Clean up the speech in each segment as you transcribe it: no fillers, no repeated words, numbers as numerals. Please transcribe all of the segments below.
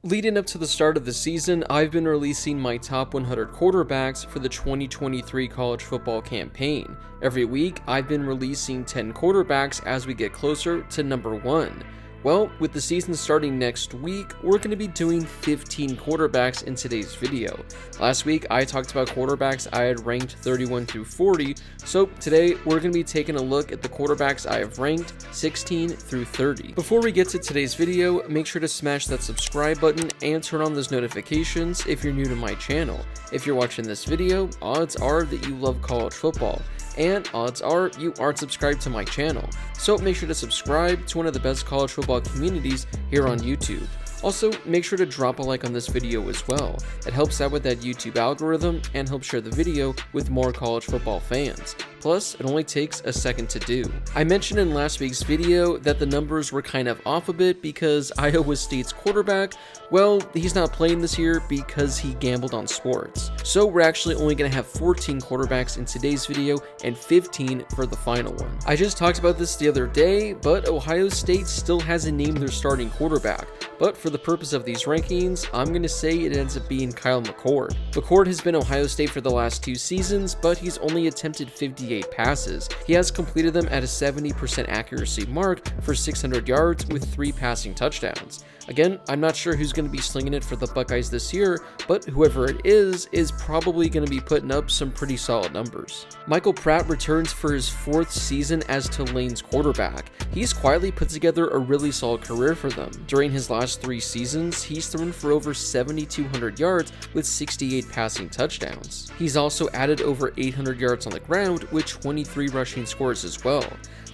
Leading up to the start of the season, I've been releasing my top 100 quarterbacks for the 2023 college football campaign. Every week, I've been releasing 10 quarterbacks as we get closer to number 1. Well, with the season starting next week, we're going to be doing 15 quarterbacks in today's video. Last week, I talked about quarterbacks I had ranked 31 through 40, so today we're going to be taking a look at the quarterbacks I have ranked 16 through 30. Before we get to today's video, make sure to smash that subscribe button and turn on those notifications if you're new to my channel. If you're watching this video, odds are that you love college football, and odds are you aren't subscribed to my channel, so make sure to subscribe to one of the best college football communities here on YouTube. Also, make sure to drop a like on this video as well. It helps out with that YouTube algorithm and helps share the video with more college football fans. Plus, it only takes a second to do. I mentioned in last week's video that the numbers were kind of off a bit because Iowa State's quarterback, well, he's not playing this year because he gambled on sports. So we're actually only going to have 14 quarterbacks in today's video and 15 for the final one. I just talked about this the other day, but Ohio State still hasn't named their starting quarterback. But for the purpose of these rankings, I'm going to say it ends up being Kyle McCord. McCord has been Ohio State for the last 2 seasons, but he's only attempted 58 passes. He has completed them at a 70% accuracy mark for 600 yards with 3 passing touchdowns. Again, I'm not sure who's going to be slinging it for the Buckeyes this year, but whoever it is probably going to be putting up some pretty solid numbers. Michael Pratt returns for his 4th season as Tulane's quarterback. He's quietly put together a really solid career for them. During his last 3 seasons, he's thrown for over 7,200 yards with 68 passing touchdowns. He's also added over 800 yards on the ground with 23 rushing scores as well.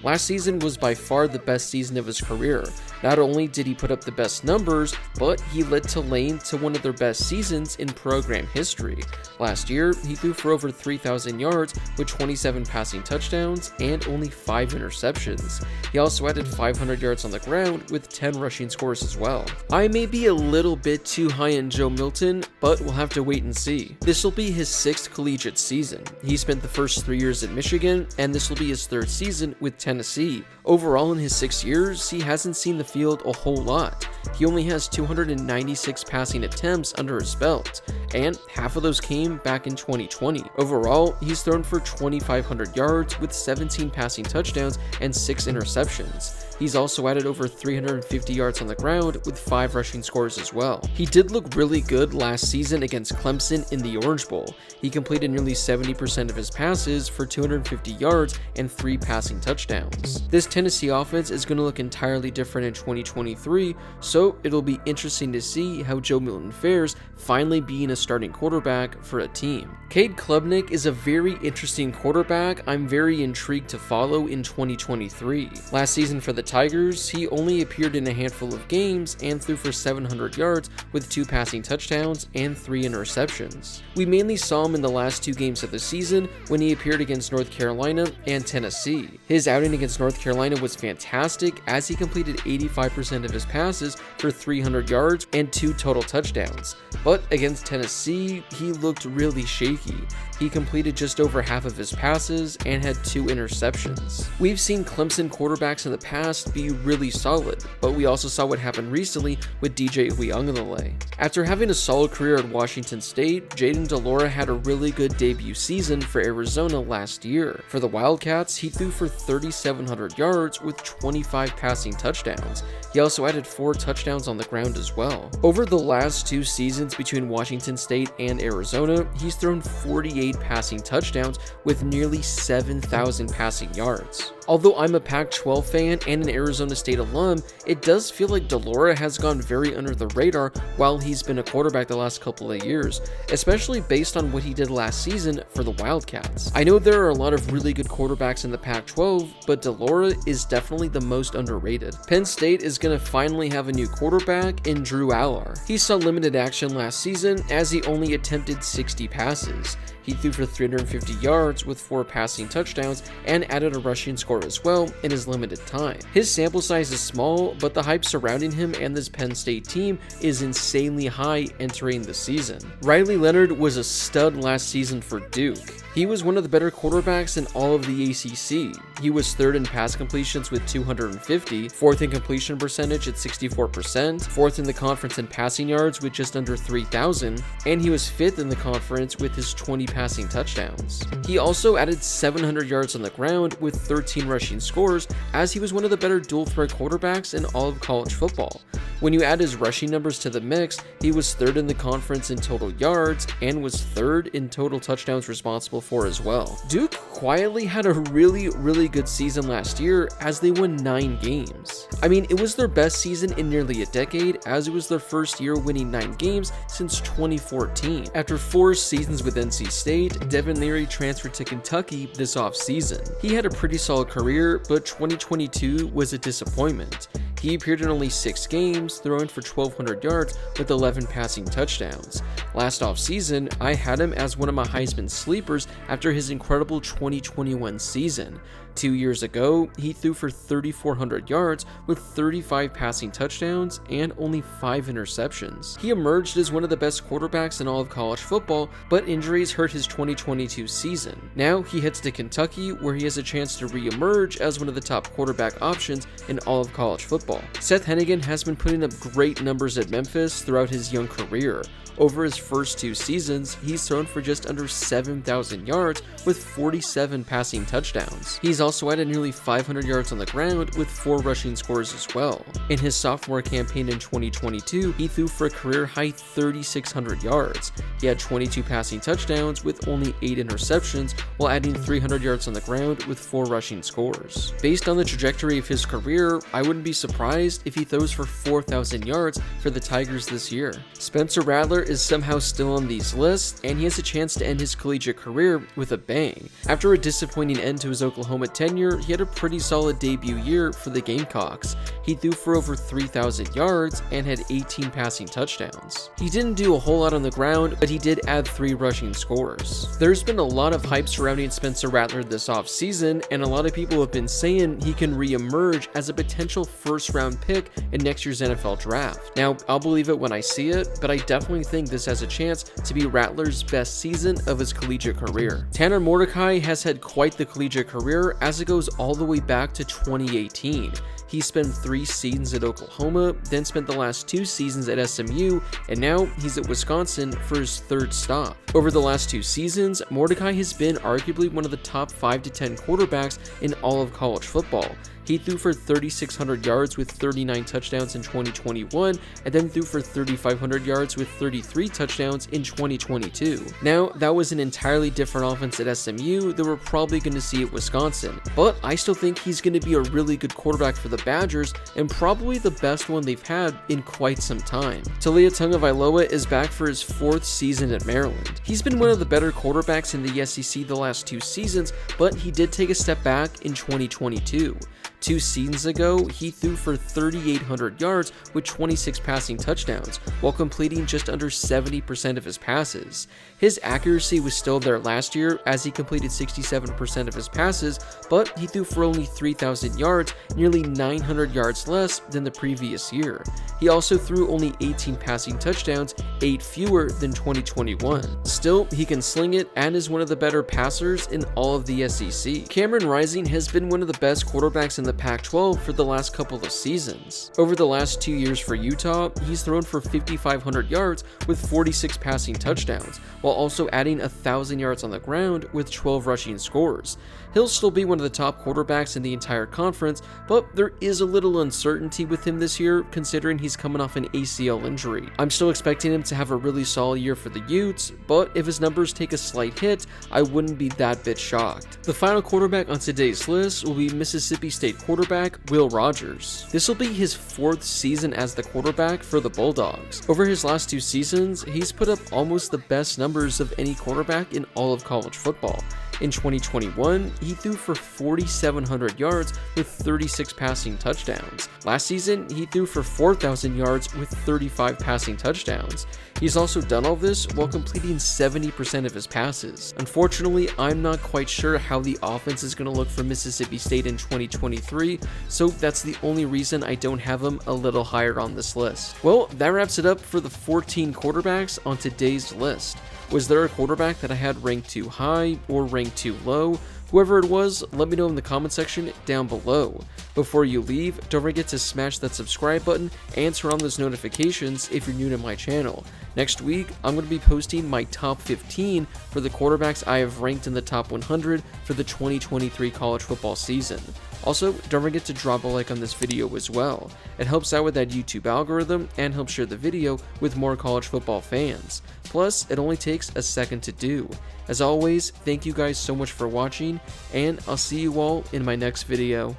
Last season was by far the best season of his career. Not only did he put up the best numbers, but he led Tulane to one of their best seasons in program history. Last year, he threw for over 3,000 yards with 27 passing touchdowns and only 5 interceptions. He also added 500 yards on the ground with 10 rushing scores as well. I may be a little bit too high on Joe Milton, but we'll have to wait and see. This will be his 6th collegiate season. He spent the first 3 years at Michigan, and this will be his 3rd season with Tennessee. Overall, in his 6 years, he hasn't seen the field a whole lot. He only has 296 passing attempts under his belt, and half of those came back in 2020. Overall, he's thrown for 2,500 yards with 17 passing touchdowns and 6 interceptions. He's also added over 350 yards on the ground with 5 rushing scores as well. He did look really good last season against Clemson in the Orange Bowl. He completed nearly 70% of his passes for 250 yards and 3 passing touchdowns. This Tennessee offense is going to look entirely different in 2023, so it'll be interesting to see how Joe Milton fares finally being a starting quarterback for a team. Cade Klubnik is a very interesting quarterback I'm very intrigued to follow in 2023. Last season for the Tigers, he only appeared in a handful of games and threw for 700 yards with 2 passing touchdowns and 3 interceptions. We mainly saw him in the last 2 games of the season when he appeared against North Carolina and Tennessee. His outing against North Carolina was fantastic as he completed 85% of his passes for 300 yards and 2 total touchdowns. But against Tennessee, he looked really shaky. He completed just over half of his passes and had 2 interceptions. We've seen Clemson quarterbacks in the past be really solid, but we also saw what happened recently with DJ Uiagalelei. After having a solid career at Washington State, Jayden de Laura had a really good debut season for Arizona last year. For the Wildcats, he threw for 3,700 yards with 25 passing touchdowns. He also added 4 touchdowns on the ground as well. Over the last 2 seasons between Washington State and Arizona, he's thrown 48 passing touchdowns with nearly 7,000 passing yards. Although I'm a Pac-12 fan and an Arizona State alum, it does feel like de Laura has gone very under the radar while he's been a quarterback the last couple of years, especially based on what he did last season for the Wildcats. I know there are a lot of really good quarterbacks in the Pac-12, but de Laura is definitely the most underrated. Penn State is going to finally have a new quarterback in Drew Allar. He saw limited action last season as he only attempted 60 passes. He threw for 350 yards with 4 passing touchdowns and added a rushing score as well in his limited time. His sample size is small, but the hype surrounding him and this Penn State team is insanely high entering the season. Riley Leonard was a stud last season for Duke. He was one of the better quarterbacks in all of the ACC. He was 3rd in pass completions with 250, 4th in completion percentage at 64%, 4th in the conference in passing yards with just under 3,000, and he was 5th in the conference with his 20 passing touchdowns. He also added 700 yards on the ground with 13 rushing scores, as he was one of the better dual-threat quarterbacks in all of college football. When you add his rushing numbers to the mix, he was 3rd in the conference in total yards and was 3rd in total touchdowns responsible for as well. Duke quietly had a really good season last year as they won 9 games. I mean, it was their best season in nearly a decade, as it was their first year winning 9 games since 2014. After 4 seasons with NC State, Devin Leary transferred to Kentucky this offseason. He had a pretty solid career, but 2022 was a disappointment. He appeared in only 6 games, throwing for 1,200 yards with 11 passing touchdowns. Last offseason, I had him as one of my Heisman sleepers after his incredible 2021 season. 2 years ago, he threw for 3,400 yards with 35 passing touchdowns and only 5 interceptions. He emerged as one of the best quarterbacks in all of college football, but injuries hurt his 2022 season. Now he heads to Kentucky, where he has a chance to re-emerge as one of the top quarterback options in all of college football. Seth Henigan has been putting up great numbers at Memphis throughout his young career. Over his first 2 seasons, he's thrown for just under 7,000 yards with 47 passing touchdowns. He's also added nearly 500 yards on the ground with 4 rushing scores as well. In his sophomore campaign in 2022, he threw for a career-high 3,600 yards. He had 22 passing touchdowns with only 8 interceptions, while adding 300 yards on the ground with 4 rushing scores. Based on the trajectory of his career, I wouldn't be surprised if he throws for 4,000 yards for the Tigers this year. Spencer Rattler is somehow still on these lists, and he has a chance to end his collegiate career with a bang. After a disappointing end to his Oklahoma tenure, he had a pretty solid debut year for the Gamecocks. He threw for over 3,000 yards and had 18 passing touchdowns. He didn't do a whole lot on the ground, but he did add 3 rushing scores. There's been a lot of hype surrounding Spencer Rattler this offseason, and a lot of people have been saying he can re-emerge as a potential first-round pick in next year's NFL draft. Now, I'll believe it when I see it, but I definitely think this has a chance to be Rattler's best season of his collegiate career. Tanner Mordecai has had quite the collegiate career, as it goes all the way back to 2018. He spent 3 seasons at Oklahoma, then spent the last 2 seasons at SMU, and now he's at Wisconsin for his 3rd stop. Over the last 2 seasons, Mordecai has been arguably one of the top 5 to 10 quarterbacks in all of college football. He threw for 3,600 yards with 39 touchdowns in 2021, and then threw for 3,500 yards with 33 touchdowns in 2022. Now, that was an entirely different offense at SMU that we're probably going to see at Wisconsin, but I still think he's going to be a really good quarterback for the Badgers, and probably the best one they've had in quite some time. Taulia Tagovailoa is back for his 4th season at Maryland. He's been one of the better quarterbacks in the SEC the last 2 seasons, but he did take a step back in 2022. 2 seasons ago, he threw for 3,800 yards with 26 passing touchdowns, while completing just under 70% of his passes. His accuracy was still there last year, as he completed 67% of his passes, but he threw for only 3,000 yards, nearly 900 yards less than the previous year. He also threw only 18 passing touchdowns, 8 fewer than 2021. Still, he can sling it and is one of the better passers in all of the SEC. Cameron Rising has been one of the best quarterbacks in the Pac-12 for the last couple of seasons. Over the last 2 years for Utah, he's thrown for 5,500 yards with 46 passing touchdowns, while also adding 1,000 yards on the ground with 12 rushing scores. He'll still be one of the top quarterbacks in the entire conference, but there is a little uncertainty with him this year, considering he's coming off an ACL injury. I'm still expecting him to have a really solid year for the Utes, but if his numbers take a slight hit, I wouldn't be that bit shocked. The final quarterback on today's list will be Mississippi State quarterback Will Rogers. This will be his 4th season as the quarterback for the Bulldogs. Over his last 2 seasons, he's put up almost the best numbers of any quarterback in all of college football. In 2021, he threw for 4,700 yards with 36 passing touchdowns. Last season, he threw for 4,000 yards with 35 passing touchdowns. He's also done all this while completing 70% of his passes. Unfortunately, I'm not quite sure how the offense is going to look for Mississippi State in 2023, so that's the only reason I don't have him a little higher on this list. Well, that wraps it up for the 14 quarterbacks on today's list. Was there a quarterback that I had ranked too high or ranked too low? Whoever it was, let me know in the comment section down below. Before you leave, don't forget to smash that subscribe button and turn on those notifications if you're new to my channel. Next week, I'm going to be posting my top 15 for the quarterbacks I have ranked in the top 100 for the 2023 college football season. Also, don't forget to drop a like on this video as well. It helps out with that YouTube algorithm and helps share the video with more college football fans. Plus, it only takes a second to do. As always, thank you guys so much for watching, and I'll see you all in my next video.